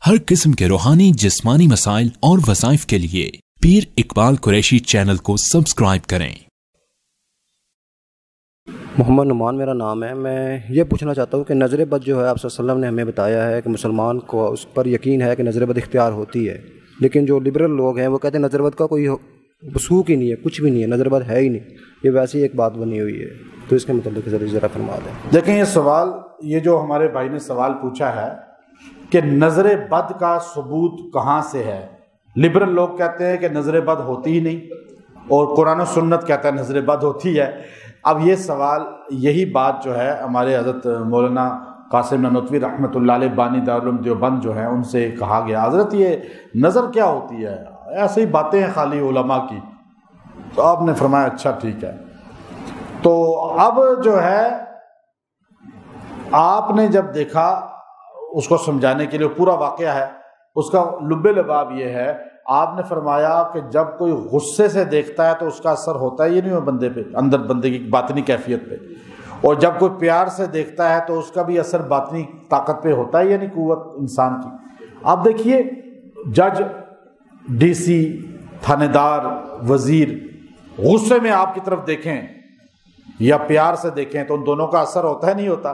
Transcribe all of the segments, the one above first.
ہر قسم کے روحانی جسمانی مسائل اور وظائف کے لیے پیر اقبال قریشی چینل کو سبسکرائب کریں۔ محمد نعمان میرا نام ہے۔ میں یہ پوچھنا چاہتا ہوں کہ نظر بد جو ہے آپ صلی اللہ علیہ وسلم نے ہمیں بتایا ہے کہ مسلمان کو اس پر یقین ہے کہ نظر بد اختیار ہوتی ہے، لیکن جو لبرل لوگ ہیں وہ کہتے ہیں نظر بد کا کوئی وثوق ہی نہیں ہے، کچھ بھی نہیں ہے، نظر بد ہے ہی نہیں، یہ ویسی ایک بات بنی ہوئی ہے۔ تو اس کے متعلق ذرا فرما دیں۔ دیکھیں یہ سوال، یہ جو ہمارے بھائی نے سوال پوچھا ہے کہ نظر بد کا ثبوت کہاں سے ہے۔ لبرل لوگ کہتے ہیں کہ نظر بد ہوتی ہی نہیں، اور قرآن و سنت کہتا ہے نظر بد ہوتی ہے۔ اب یہ سوال، یہی بات جو ہے ہمارے حضرت مولانا قاسم نانوتوی رحمۃ اللہ علیہ بانی دارالعلوم دیوبند جو ہیں ان سے کہا گیا، حضرت یہ نظر کیا ہوتی ہے؟ ایسے ہی باتیں ہیں خالی علماء کی۔ تو آپ نے فرمایا اچھا ٹھیک ہے۔ تو اب جو ہے آپ نے جب دیکھا، اس کو سمجھانے کے لیے پورا واقعہ ہے، اس کا لب لباب یہ ہے، آپ نے فرمایا کہ جب کوئی غصے سے دیکھتا ہے تو اس کا اثر ہوتا ہے یہ نہیں، وہ بندے پہ، اندر بندے کی باطنی کیفیت پہ، اور جب کوئی پیار سے دیکھتا ہے تو اس کا بھی اثر باطنی طاقت پہ ہوتا ہے، یعنی قوت انسان کی۔ آپ دیکھیے جج، ڈی سی، تھانے دار، وزیر غصے میں آپ کی طرف دیکھیں یا پیار سے دیکھیں تو ان دونوں کا اثر ہوتا ہے نہیں ہوتا؟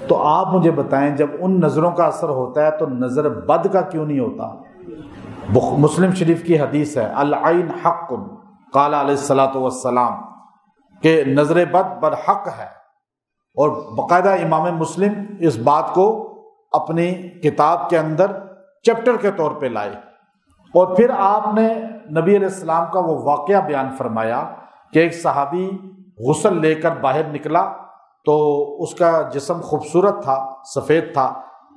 تو آپ مجھے بتائیں جب ان نظروں کا اثر ہوتا ہے تو نظر بد کا کیوں نہیں ہوتا؟ مسلم شریف کی حدیث ہے، العین حق قال علیہ الصلوۃ والسلام، کہ نظر بد برحق ہے، اور باقاعدہ امام مسلم اس بات کو اپنی کتاب کے اندر چیپٹر کے طور پہ لائے۔ اور پھر آپ نے نبی علیہ السلام کا وہ واقعہ بیان فرمایا کہ ایک صحابی غسل لے کر باہر نکلا تو اس کا جسم خوبصورت تھا، سفید تھا،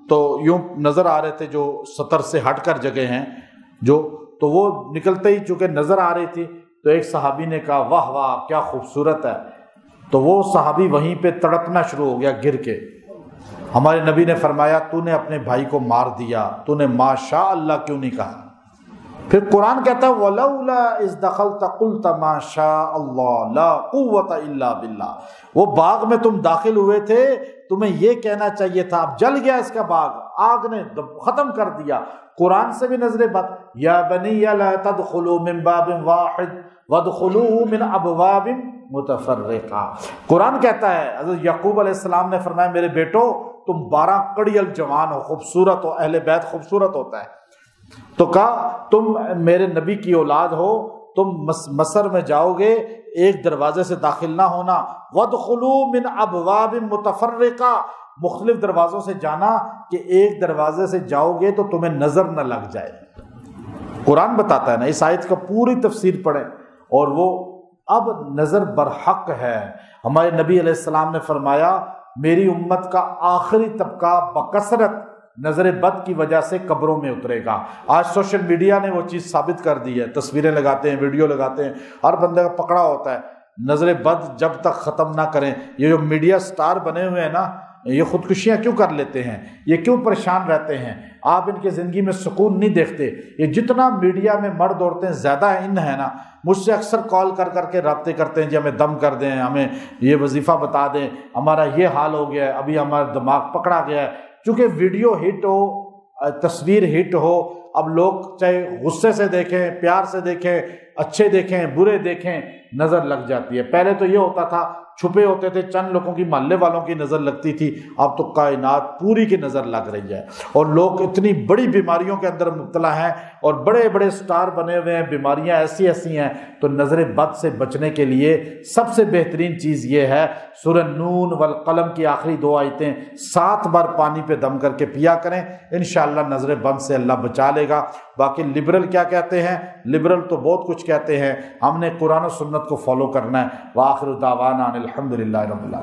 تو یوں نظر آ رہے تھے جو سطر سے ہٹ کر جگہ ہیں تو وہ نکلتے ہی چونکہ نظر آ رہی تھی تو ایک صحابی نے کہا واہ واہ کیا خوبصورت ہے، تو وہ صحابی وہیں پہ تڑپنا شروع ہو گیا گر کے۔ ہمارے نبی نے فرمایا تو نے اپنے بھائی کو مار دیا، تو نے ما شاء اللہ کیوں نہیں کہا؟ پھر قرآن کہتا ہے وَلَوْلَا إِذْ دَخَلْتَ قُلْتَ مَا شَاءَ اللَّهُ لَا قُوَّةَ إِلَّا بِاللَّهِ۔ وہ باغ میں تم داخل ہوئے تھے، تمہیں یہ کہنا چاہیے تھا، اب جل گیا اس کا باغ، آگ نے ختم کر دیا۔ قرآن سے بھی نظر بد، یا بنی لا تدخلوا من باب واحد وادخلوه من ابواب متفرقہ۔ قرآن کہتا ہے، حضرت یعقوب علیہ السلام نے فرمایا میرے بیٹو تم 12 کڑیل جوان ہو، خوبصورت ہو، اہل بیت خوبصورت ہوتا ہے، تو کہا تم میرے نبی کی اولاد ہو، تم مصر میں جاؤ گے ایک دروازے سے داخل نہ ہونا، وادخلوا من ابواب متفرقہ، مختلف دروازوں سے جانا کہ ایک دروازے سے جاؤ گے تو تمہیں نظر نہ لگ جائے۔ قرآن بتاتا ہے نا، اس آیت کا پوری تفسیر پڑھیں، اور وہ اب نظر برحق ہے۔ ہمارے نبی علیہ السلام نے فرمایا میری امت کا آخری طبقہ بکثرت نظر بد کی وجہ سے قبروں میں اترے گا۔ آج سوشل میڈیا نے وہ چیز ثابت کر دی ہے، تصویریں لگاتے ہیں، ویڈیو لگاتے ہیں، ہر بندے کا پکڑا ہوتا ہے۔ نظر بد جب تک ختم نہ کریں، یہ جو میڈیا سٹار بنے ہوئے ہیں نا، یہ خودکشیاں کیوں کر لیتے ہیں، یہ کیوں پریشان رہتے ہیں؟ آپ ان کے زندگی میں سکون نہیں دیکھتے۔ یہ جتنا میڈیا میں مرد عورتیں زیادہ ان ہیں نا، مجھ سے اکثر کال کر کر کے رابطے کرتے ہیں، جی ہمیں دم کر دیں، ہمیں یہ وظیفہ بتا دیں، ہمارا یہ حال ہو گیا ہے، ابھی ہمارا دماغ پکڑا گیا ہے۔ چونکہ ویڈیو ہٹ ہو، تصویر ہٹ ہو، اب لوگ چاہے غصے سے دیکھیں، پیار سے دیکھیں، اچھے دیکھیں، برے دیکھیں، نظر لگ جاتی ہے۔ پہلے تو یہ ہوتا تھا چھپے ہوتے تھے، چند لوگوں کی، محلے والوں کی نظر لگتی تھی، اب تو کائنات پوری کی نظر لگ رہی ہے، اور لوگ اتنی بڑی بیماریوں کے اندر مبتلا ہیں اور بڑے بڑے سٹار بنے ہوئے ہیں، بیماریاں ایسی ایسی ہیں۔ تو نظر بد سے بچنے کے لیے سب سے بہترین چیز یہ ہے، سورہ نون والقلم کی آخری 2 آیتیں 7 بار پانی پہ دم کر کے پیا کریں، انشاءاللہ نظر بد سے اللہ بچا لے گا۔ باقی لبرل کیا کہتے ہیں؟ لبرل تو بہت کچھ کہتے ہیں، ہم نے قرآن و سنت کو فالو کرنا ہے۔ وآخر دعوانا الحمدللہ رب العالمین۔